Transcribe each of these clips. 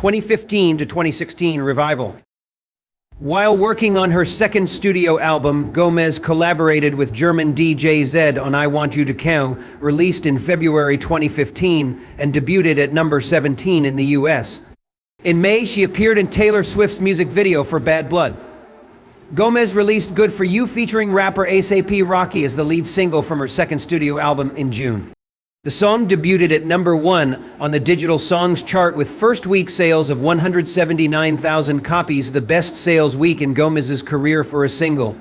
2015 to 2016 revival. While working on her second studio album, Gomez collaborated with German DJ Z on I Want You to Count, released in February 2015 and debuted at number 17 in the US. In May, she appeared in Taylor Swift's music video for Bad Blood. Gomez released Good For You featuring rapper A$AP Rocky as the lead single from her second studio album in June. The song debuted at number 1 on the digital songs chart with first week sales of 179,000 copies, the best sales week in Gomez's career for a single.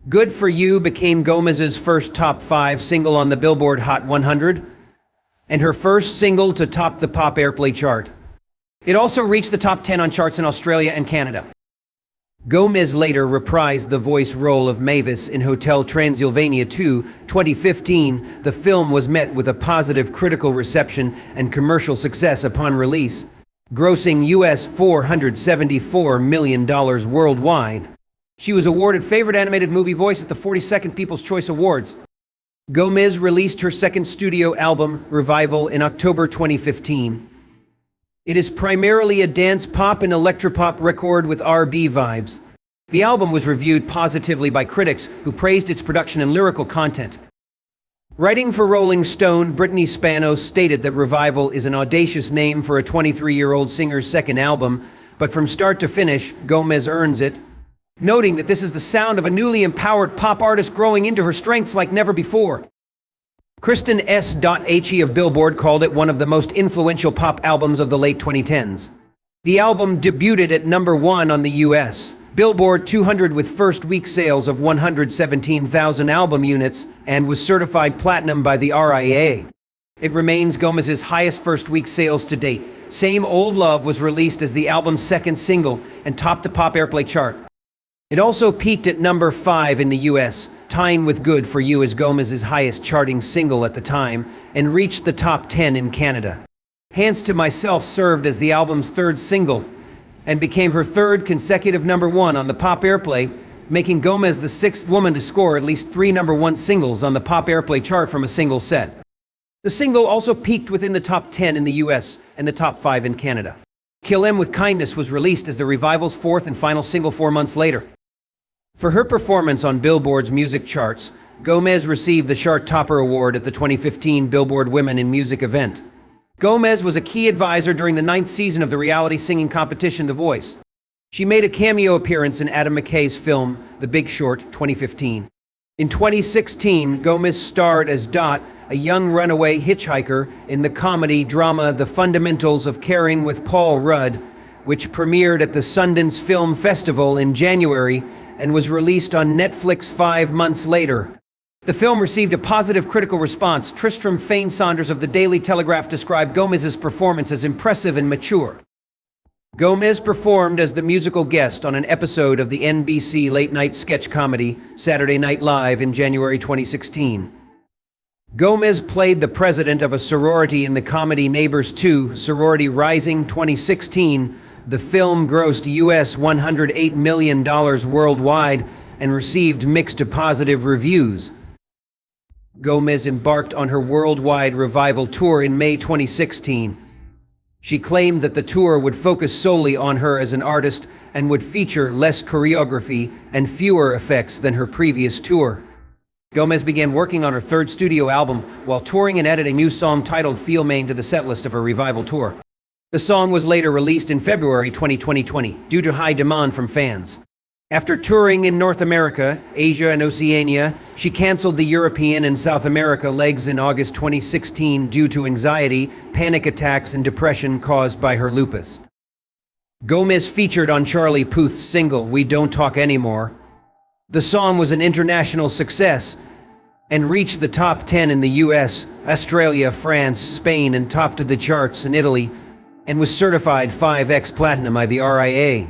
Good For You became Gomez's first top 5 single on the Billboard Hot 100 and her first single to top the pop airplay chart. It also reached the top 10 on charts in Australia and Canada. Gomez later reprised the voice role of Mavis in Hotel Transylvania 2, 2015. The film was met with a positive critical reception and commercial success upon release, grossing US $474 million worldwide. She was awarded Favorite Animated Movie Voice at the 42nd People's Choice Awards. Gomez released her second studio album, Revival, in October 2015. It is primarily a dance pop and electropop record with R&B vibes. The album was reviewed positively by critics who praised its production and lyrical content. Writing for Rolling Stone, Brittany Spanos stated that Revival is an audacious name for a 23-year-old singer's second album, but from start to finish, Gomez earns it, noting that this is the sound of a newly empowered pop artist growing into her strengths like never before. Kristen S.He of Billboard called it one of the most influential pop albums of the late 2010s. The album debuted at number 1 on the US Billboard 200 with first week sales of 117,000 album units and was certified platinum by the RIAA. It remains Gomez's highest first week sales to date. Same Old Love was released as the album's second single and topped the pop airplay chart. It also peaked at number 5 in the US, tying with Good For You as Gomez's highest charting single at the time, and reached the top 10 in Canada. Hands to Myself served as the album's third single and became her third consecutive number 1 on the pop airplay, making Gomez the 6th woman to score at least 3 number 1 singles on the pop airplay chart from a single set. The single also peaked within the top 10 in the US and the top 5 in Canada. Kill 'Em With Kindness was released as the Revival's 4th and final single 4 months later. For her performance on Billboard's music charts, Gomez received the Chart Topper Award at the 2015 Billboard Women in Music event. Gomez was a key advisor during the 9th season of the reality singing competition The Voice. She made a cameo appearance in Adam McKay's film The Big Short 2015. In 2016, Gomez starred as Dot, a young runaway hitchhiker, in the comedy drama The Fundamentals of Caring with Paul Rudd, which premiered at the Sundance Film Festival in January and was released on Netflix 5 months later. The film received a positive critical response. Tristram Fane-Saunders of the Daily Telegraph described Gomez's performance as impressive and mature. Gomez performed as the musical guest on an episode of the NBC late-night sketch comedy Saturday Night Live in January 2016. Gomez played the president of a sorority in the comedy Neighbors 2, Sorority Rising 2016. The film grossed US $108 million worldwide and received mixed to positive reviews. Gomez embarked on her worldwide revival tour in May 2016. She claimed that the tour would focus solely on her as an artist and would feature less choreography and fewer effects than her previous tour. Gomez began working on her third studio album while touring and added a new song titled Feel Main to the setlist of her revival tour. The song was later released in February 2020 due to high demand from fans. After touring in North America, Asia, and Oceania, she canceled the European and South America legs in August 2016 due to anxiety, panic attacks, and depression caused by her lupus. Gomez featured on Charlie Puth's single We Don't Talk Anymore. The song was an international success and reached the top 10 in the US, Australia, France, Spain, and topped the charts in Italy, and was certified 5x platinum by the RIAA.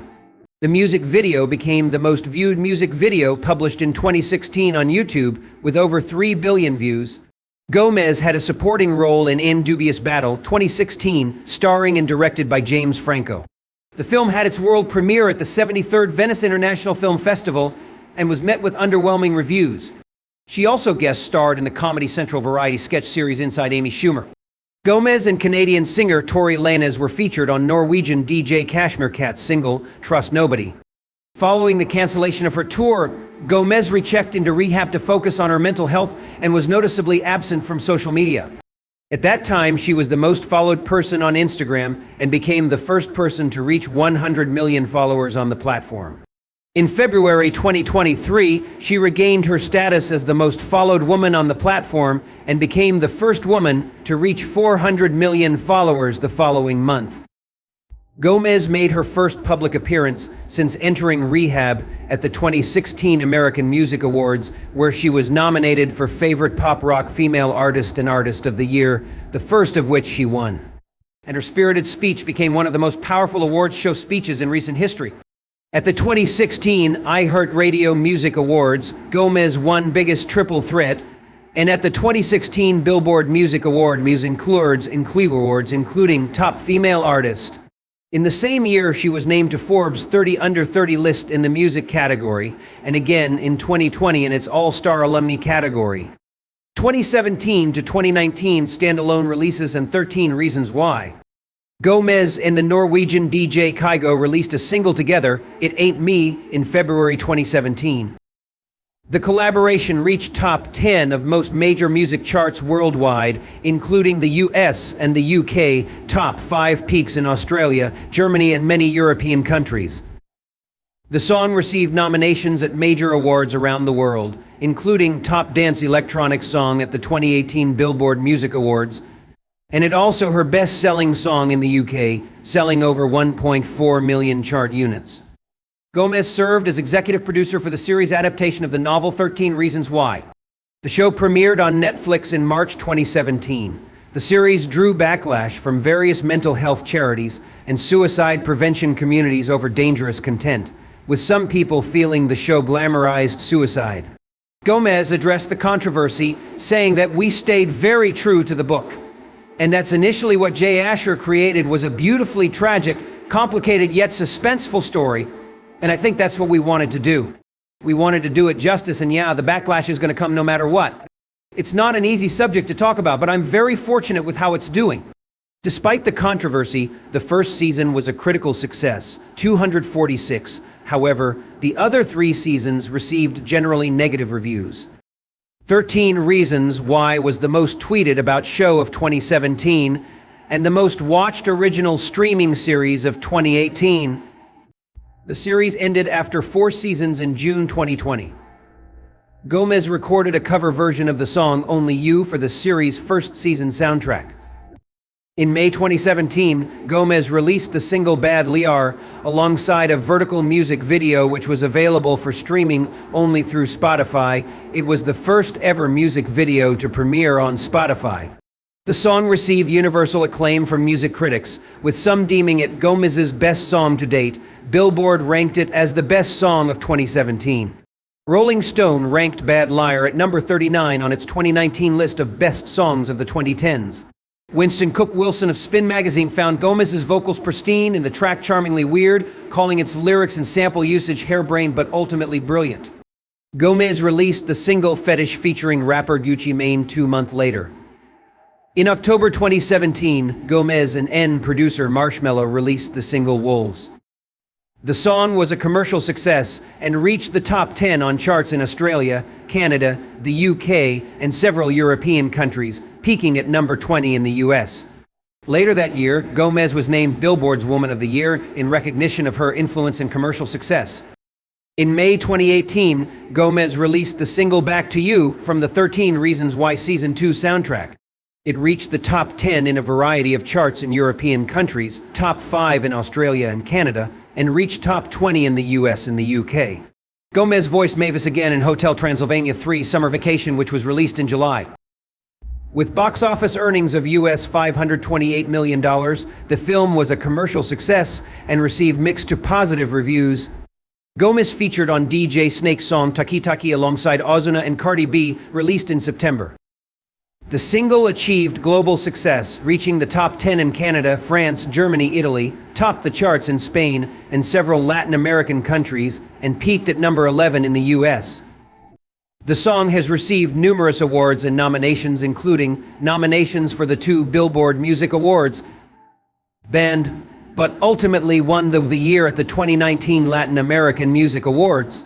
The music video became the most viewed music video published in 2016 on YouTube with over 3 billion views. Gomez had a supporting role in Dubious Battle 2016, starring and directed by James Franco. The film had its world premiere at the 73rd Venice International Film Festival and was met with underwhelming reviews. She also guest starred in the Comedy Central variety sketch series Inside Amy Schumer. Gomez and Canadian singer Tory Lanez were featured on Norwegian DJ Kashmir Cat's single, Trust Nobody. Following the cancellation of her tour, Gomez rechecked into rehab to focus on her mental health and was noticeably absent from social media. At that time, she was the most followed person on Instagram and became the first person to reach 100 million followers on the platform. In February 2023, she regained her status as the most followed woman on the platform and became the first woman to reach 400 million followers the following month. Gomez made her first public appearance since entering rehab at the 2016 American Music Awards, where she was nominated for Favorite Pop Rock Female Artist and Artist of the Year, the first of which she won. And her spirited speech became one of the most powerful awards show speeches in recent history. At the 2016 iHeartRadio Music Awards, Gomez won Biggest Triple Threat, and at the 2016 Billboard Music Award Awards, including Top Female Artist. In the same year, she was named to Forbes 30 Under 30 list in the music category, and again in 2020 in its All-Star Alumni category. 2017 to 2019 standalone releases and 13 Reasons Why. Gomez and the Norwegian DJ Kygo released a single together, It Ain't Me, in February 2017. The collaboration reached top 10 of most major music charts worldwide, including the US and the UK, top 5 peaks in Australia, Germany, and many European countries. The song received nominations at major awards around the world, including Top Dance Electronic Song at the 2018 Billboard Music Awards, and it also her best-selling song in the UK, selling over 1.4 million chart units. Gomez served as executive producer for the series adaptation of the novel 13 Reasons Why. The show premiered on Netflix in March 2017. The series drew backlash from various mental health charities and suicide prevention communities over dangerous content, with some people feeling the show glamorized suicide. Gomez addressed the controversy, saying that we stayed very true to the book. And that's initially what Jay Asher created, was a beautifully tragic, complicated yet suspenseful story. And I think that's what we wanted to do. We wanted to do it justice, and yeah, the backlash is going to come no matter what. It's not an easy subject to talk about, but I'm very fortunate with how it's doing. Despite the controversy, the first season was a critical success, 246. However, the other 3 seasons received generally negative reviews. 13 Reasons Why was the most tweeted about show of 2017 and the most watched original streaming series of 2018. The series ended after 4 seasons in June 2020. Gomez recorded a cover version of the song Only You for the series' first season soundtrack. In May 2017, Gomez released the single Bad Liar alongside a vertical music video which was available for streaming only through Spotify. It was the first ever music video to premiere on Spotify. The song received universal acclaim from music critics, with some deeming it Gomez's best song to date. Billboard ranked it as the best song of 2017. Rolling Stone ranked Bad Liar at number 39 on its 2019 list of best songs of the 2010s. Winston Cook Wilson of Spin magazine found Gomez's vocals pristine and the track charmingly weird, calling its lyrics and sample usage harebrained but ultimately brilliant. Gomez released the single Fetish featuring rapper Gucci Mane 2 months later. In October 2017, Gomez and producer Marshmello released the single Wolves. The song was a commercial success and reached the top 10 on charts in Australia, Canada, the UK, and several European countries, peaking at number 20 in the US. Later that year, Gomez was named Billboard's Woman of the Year in recognition of her influence and commercial success. In May 2018, Gomez released the single Back to You from the 13 Reasons Why Season 2 soundtrack. It reached the top 10 in a variety of charts in European countries, top 5 in Australia and Canada, and reached top 20 in the US and the UK. Gomez voiced Mavis again in Hotel Transylvania 3 Summer Vacation, which was released in July. With box office earnings of US $528 million, the film was a commercial success and received mixed to positive reviews. Gomez featured on DJ Snake's song Taki Taki alongside Ozuna and Cardi B, released in September. The single achieved global success, reaching the top 10 in Canada, France, Germany, Italy, topped the charts in Spain and several Latin American countries, and peaked at number 11 in the US. The song has received numerous awards and nominations, including nominations for the 2 Billboard Music Awards, but ultimately won the year at the 2019 Latin American Music Awards.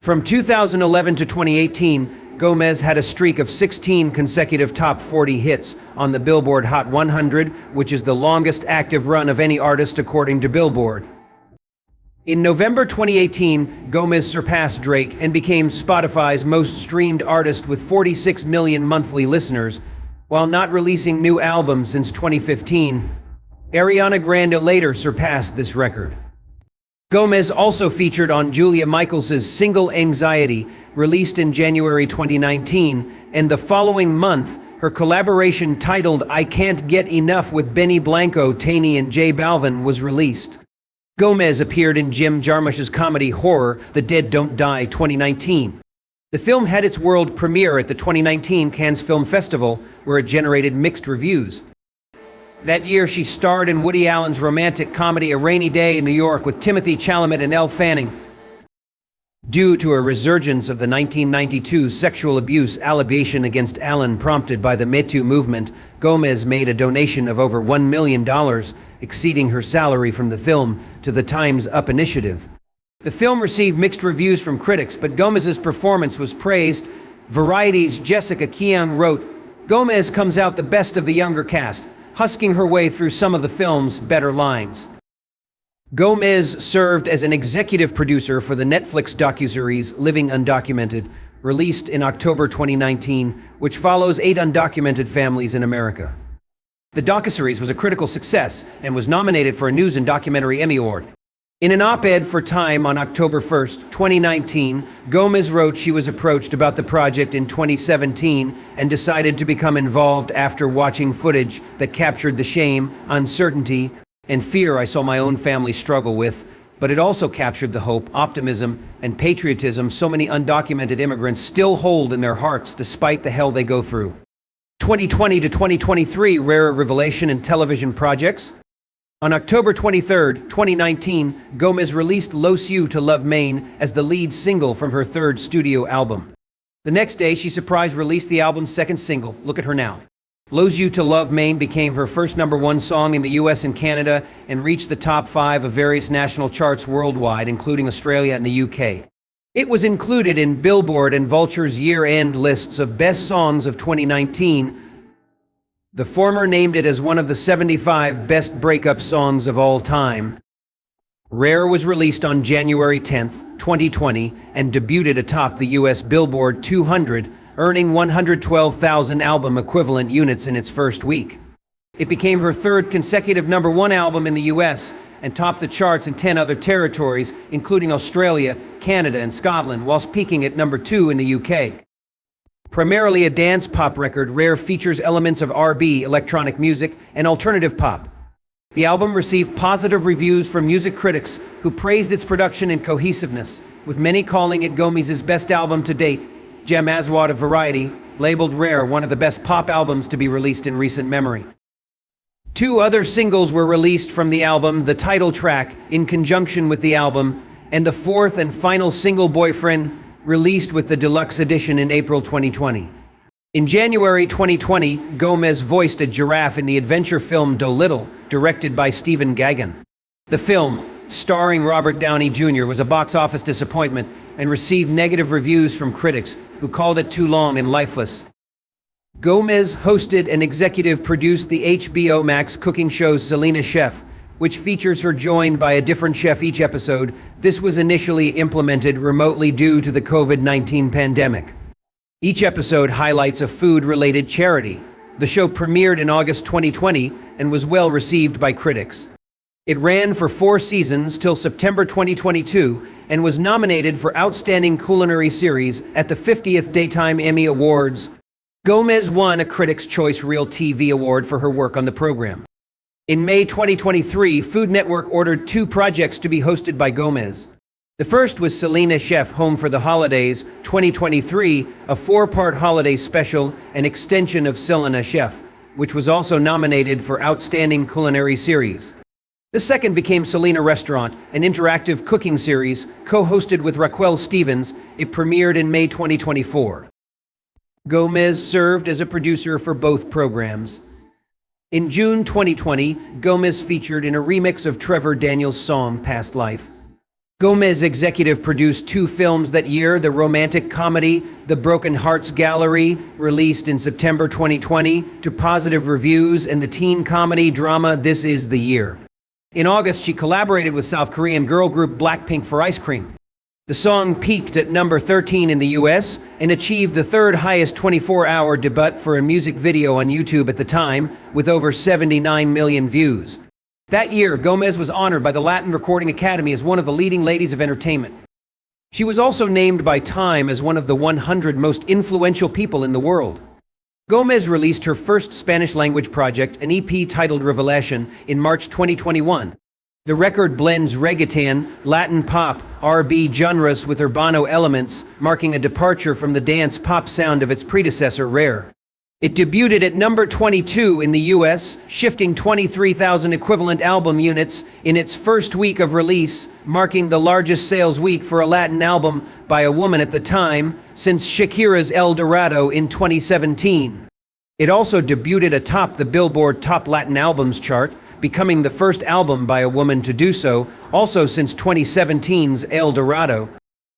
From 2011 to 2018, Gomez had a streak of 16 consecutive top 40 hits on the Billboard Hot 100, which is the longest active run of any artist according to Billboard. In November 2018, Gomez surpassed Drake and became Spotify's most streamed artist with 46 million monthly listeners. While not releasing new albums since 2015, Ariana Grande later surpassed this record. Gomez also featured on Julia Michaels' single Anxiety, released in January 2019, and the following month, her collaboration titled I Can't Get Enough with Benny Blanco, Taney, and J Balvin was released. Gomez appeared in Jim Jarmusch's comedy horror The Dead Don't Die 2019. The film had its world premiere at the 2019 Cannes Film Festival, where it generated mixed reviews. That year, she starred in Woody Allen's romantic comedy A Rainy Day in New York with Timothée Chalamet and Elle Fanning. Due to a resurgence of the 1992 sexual abuse allegation against Allen prompted by the Me Too movement, Gomez made a donation of over $1 million, exceeding her salary from the film, to the Time's Up initiative. The film received mixed reviews from critics, but Gomez's performance was praised. Variety's Jessica Keung wrote, "Gomez comes out the best of the younger cast, husking her way through some of the film's better lines." Gomez served as an executive producer for the Netflix docuseries Living Undocumented, released in October 2019, which follows 8 undocumented families in America. The docuseries was a critical success and was nominated for a News and Documentary Emmy Award. In an op-ed for Time on October 1st, 2019, Gomez wrote she was approached about the project in 2017 and decided to become involved after watching footage that captured the shame, uncertainty, and fear I saw my own family struggle with, but it also captured the hope, optimism, and patriotism so many undocumented immigrants still hold in their hearts despite the hell they go through. 2020 to 2023 Rare Revelation in Television Projects. On October 23, 2019, Gomez released Los You to Love Maine as the lead single from her 3rd studio album. The next day, she surprise released the album's 2nd single, Look at Her Now. Los You to Love Maine became her first #1 song in the US and Canada and reached the top 5 of various national charts worldwide, including Australia and the UK. It was included in Billboard and Vulture's year-end lists of best songs of 2019. The former named it as one of the 75 best breakup songs of all time. Rare was released on January 10, 2020, and debuted atop the US Billboard 200, earning 112,000 album equivalent units in its first week. It became her 3rd consecutive #1 album in the US and topped the charts in 10 other territories, including Australia, Canada, and Scotland, whilst peaking at #2 in the UK. Primarily a dance pop record, Rare features elements of R&B, electronic music, and alternative pop. The album received positive reviews from music critics who praised its production and cohesiveness, with many calling it Gomez's best album to date. Jem Aswad of Variety labeled Rare one of the best pop albums to be released in recent memory. 2 other singles were released from the album, the title track, in conjunction with the album, and the 4th and final single, Boyfriend, released with the deluxe edition in April 2020. In January 2020, Gomez voiced a giraffe in the adventure film Dolittle, directed by Stephen Gaghan. The film, starring Robert Downey Jr., was a box office disappointment and received negative reviews from critics who called it too long and lifeless. Gomez hosted and executive produced the HBO Max cooking show Selena Chef, which features her joined by a different chef each episode. This was initially implemented remotely due to the COVID-19 pandemic. Each episode highlights a food-related charity. The show premiered in August 2020 and was well received by critics. It ran for 4 seasons till September 2022 and was nominated for Outstanding Culinary Series at the 50th Daytime Emmy Awards. Gomez won a Critics' Choice Real TV Award for her work on the program. In May 2023, Food Network ordered 2 projects to be hosted by Gomez. The first was Selena Chef Home for the Holidays 2023, a 4-part holiday special, an extension of Selena Chef, which was also nominated for Outstanding Culinary Series. The second became Selena Restaurant, an interactive cooking series co-hosted with Raquel Stevens. It premiered in May 2024. Gomez served as a producer for both programs. In June 2020, Gomez featured in a remix of Trevor Daniels' song Past Life. Gomez executive produced two films that year: the romantic comedy The Broken Hearts Gallery, released in September 2020 to positive reviews, and the teen comedy drama This Is the Year. In August, she collaborated with South Korean girl group Blackpink for Ice Cream. The song peaked at number 13 in the US and achieved the third highest 24-hour debut for a music video on YouTube at the time, with over 79 million views. That year, Gomez was honored by the Latin Recording Academy as one of the leading ladies of entertainment. She was also named by Time as one of the 100 most influential people in the world. Gomez released her first Spanish-language project, an EP titled Revelation, in March 2021. The record blends reggaeton, Latin pop, R&B genres with urbano elements, marking a departure from the dance pop sound of its predecessor, Rare. It debuted at number 22 in the US, shifting 23,000 equivalent album units in its first week of release, marking the largest sales week for a Latin album by a woman at the time since Shakira's El Dorado in 2017. It also debuted atop the Billboard Top Latin Albums chart, becoming the first album by a woman to do so, also since 2017's El Dorado.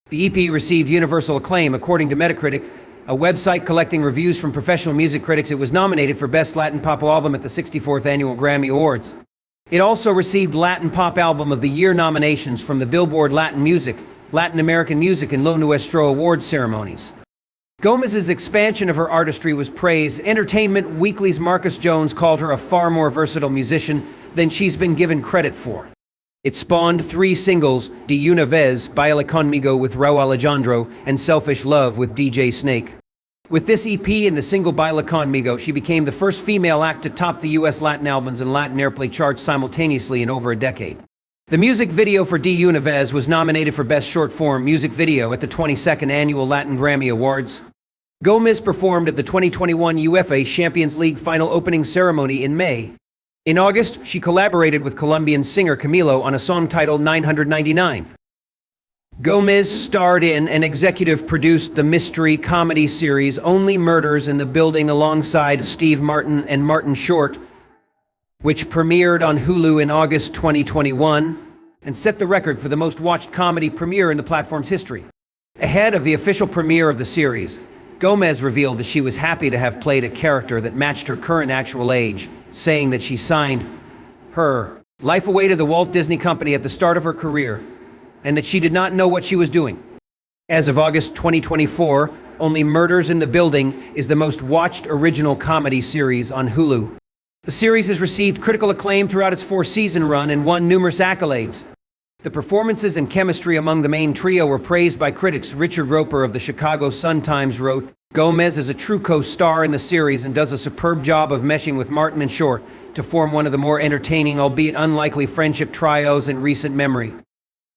The EP received universal acclaim according to Metacritic, a website collecting reviews from professional music critics. It was nominated for Best Latin Pop Album at the 64th Annual Grammy Awards. It also received Latin Pop Album of the Year nominations from the Billboard Latin Music, Latin American Music, and Lo Nuestro Awards ceremonies. Gomez's expansion of her artistry was praised. Entertainment Weekly's Marcus Jones called her a far more versatile musician than she's been given credit for. It spawned 3 singles: De Una Vez, Baila Conmigo with Raúl Alejandro, and Selfish Love with DJ Snake. With this EP and the single Baila Conmigo, she became the first female act to top the US Latin albums and Latin airplay charts simultaneously in over a decade. The music video for De Una Vez was nominated for Best Short Form Music Video at the 22nd Annual Latin Grammy Awards. Gomez performed at the 2021 UEFA Champions League final opening ceremony in May. In August, she collaborated with Colombian singer Camilo on a song titled 999. Gomez starred in and executive produced the mystery comedy series Only Murders in the Building alongside Steve Martin and Martin Short, which premiered on Hulu in August 2021 and set the record for the most watched comedy premiere in the platform's history. Ahead of the official premiere of the series, Gomez revealed that she was happy to have played a character that matched her current actual age, saying that she signed her life away to the Walt Disney Company at the start of her career, and that she did not know what she was doing. As of August 2024, Only Murders in the Building is the most watched original comedy series on Hulu. The series has received critical acclaim throughout its 4-season run and won numerous accolades. The performances and chemistry among the main trio were praised by critics. Richard Roper of the Chicago Sun-Times wrote, "Gomez is a true co-star in the series and does a superb job of meshing with Martin and Short to form one of the more entertaining, albeit unlikely, friendship trios in recent memory."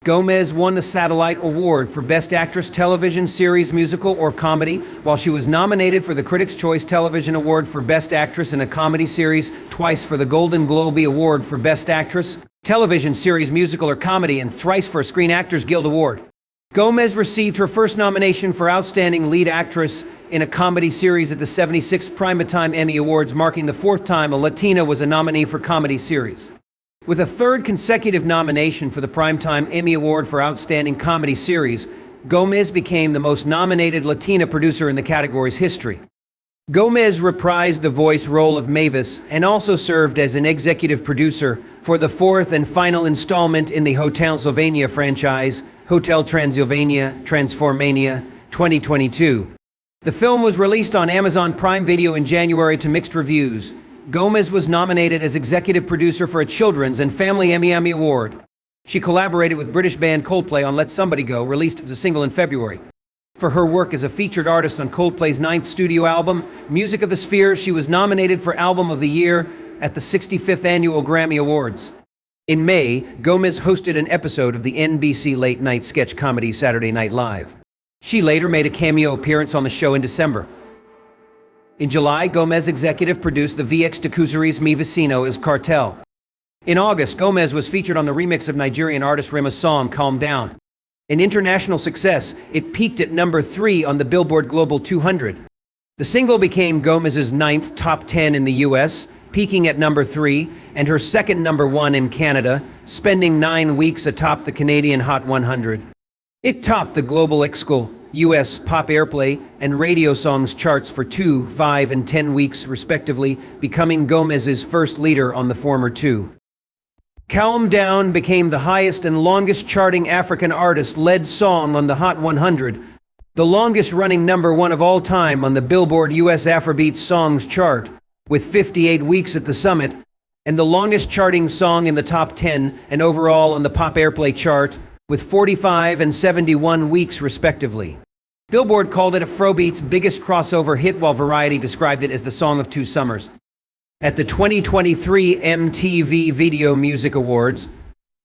Gomez won the Satellite Award for Best Actress Television Series, Musical, or Comedy, while she was nominated for the Critics' Choice Television Award for Best Actress in a Comedy Series, twice for the Golden Globe Award for Best Actress, Television Series, Musical, or Comedy, and thrice for a Screen Actors Guild Award. Gomez received her first nomination for Outstanding Lead Actress in a Comedy Series at the 76th Primetime Emmy Awards, marking the 4th time a Latina was a nominee for Comedy Series. With a 3rd consecutive nomination for the Primetime Emmy Award for Outstanding Comedy Series, Gomez became the most nominated Latina producer in the category's history. Gomez reprised the voice role of Mavis and also served as an executive producer for the 4th and final installment in the Hotel Sylvania franchise, Hotel Transylvania Transformania 2022. The film was released on Amazon Prime Video in January to mixed reviews. Gomez was nominated as executive producer for a Children's and Family Emmy Award. She collaborated with British band Coldplay on Let Somebody Go, released as a single in February. For her work as a featured artist on Coldplay's 9th studio album, Music of the Spheres, she was nominated for Album of the Year at the 65th Annual Grammy Awards. In May, Gomez hosted an episode of the NBC late-night sketch comedy Saturday Night Live. She later made a cameo appearance on the show in December. In July, Gomez executive produced the VX de Cuseries Mi Vecino as Cartel. In August, Gomez was featured on the remix of Nigerian artist Rema's song Calm Down. An international success, it peaked at number 3 on the Billboard Global 200. The single became Gomez's 9th top 10 in the US, peaking at number 3, and her second number 1 in Canada, spending 9 weeks atop the Canadian Hot 100. It topped the global XSchool, US pop airplay, and radio songs charts for 2, 5, and 10 weeks respectively, becoming Gomez's first leader on the former two. Calm Down became the highest and longest charting African artist-led song on the Hot 100, the longest-running number 1 of all time on the Billboard US Afrobeat Songs chart, with 58 weeks at the summit, and the longest charting song in the top 10 and overall on the pop airplay chart, with 45 and 71 weeks respectively. Billboard called it Afrobeat's biggest crossover hit, while Variety described it as the song of two summers. At the 2023 MTV Video Music Awards,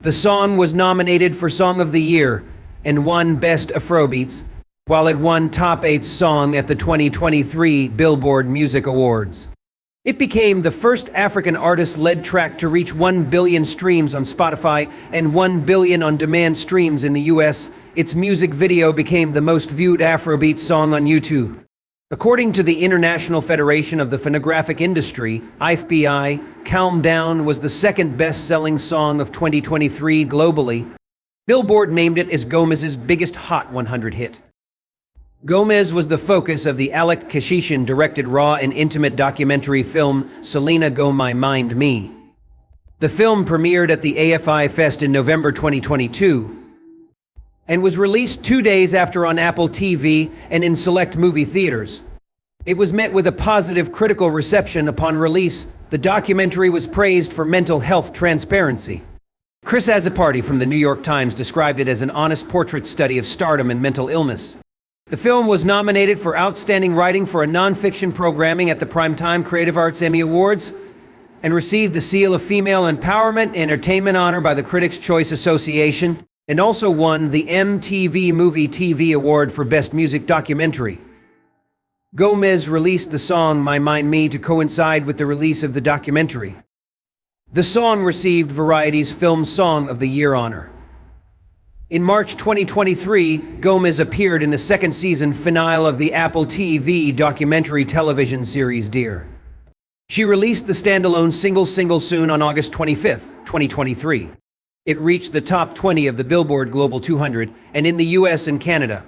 the song was nominated for Song of the Year and won Best Afrobeats, while it won Top 8 Song at the 2023 Billboard Music Awards. It became the first African artist-led track to reach 1 billion streams on Spotify and 1 billion on-demand streams in the US. Its music video became the most viewed Afrobeat song on YouTube. According to the International Federation of the Phonographic Industry, IFPI, Calm Down was the second best-selling song of 2023 globally. Billboard named it as Gomez's biggest Hot 100 hit. Gomez was the focus of the Alec Kashishian-directed raw and intimate documentary film Selena Go My Mind Me. The film premiered at the AFI Fest in November 2022 and was released 2 days after on Apple TV and in select movie theaters. It was met with a positive critical reception upon release. The documentary was praised for mental health transparency. Chris Azzopardi from the New York Times described it as an honest portrait study of stardom and mental illness. The film was nominated for Outstanding Writing for a Nonfiction Programming at the Primetime Creative Arts Emmy Awards and received the Seal of Female Empowerment Entertainment honor by the Critics' Choice Association, and also won the MTV Movie TV Award for Best Music Documentary. Gomez released the song My Mind Me to coincide with the release of the documentary. The song received Variety's Film Song of the Year honor. In March 2023, Gomez appeared in the second season finale of the Apple TV documentary television series Dear. She released the standalone single Soon on August 25, 2023. It reached the top 20 of the Billboard Global 200 and in the US and Canada.